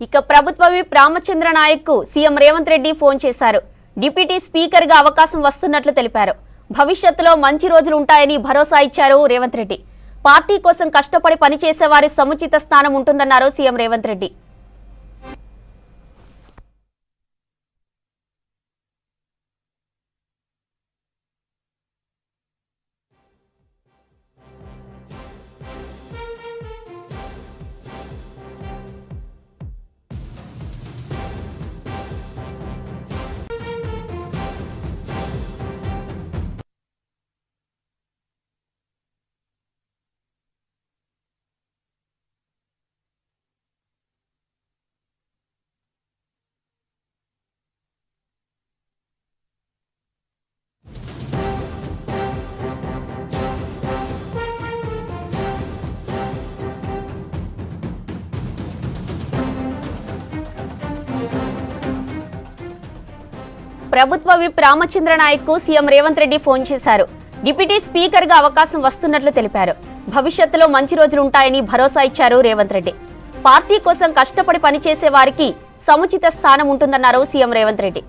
ఇక ప్రభుత్వ whip Ramachandra Naik CM Revanth Reddy phone చేశారు. డిప్యూటీ స్పీకర్ గా అవకాశం వస్తున్నట్లు తెలిపారు. భవిష్యత్తులో మంచి రోజులు ఉంటాయని భరోసా ఇచ్చారు రేవంత్ రెడ్డి. పార్టీ కోసం కష్టపడి పనిచేసే వారి సముచిత స్థానం ఉంటుందన్నారు సీఎం రేవంత్ రెడ్డి. ప్రభుత్వ whip Ramachandra Naik CM Revanth Reddy phone చేశారు. డిప్యూటీ స్పీకర్ గా అవకాశం వస్తున్నట్లు తెలిపారు. భవిష్యత్తులో మంచి రోజులు ఉంటాయని భరోసా ఇచ్చారు రేవంత్ రెడ్డి. పార్టీ కోసం కష్టపడి పనిచేసే వారికి సముచిత స్థానం ఉంటుందన్నారు సీఎం రేవంత్ రెడ్డి.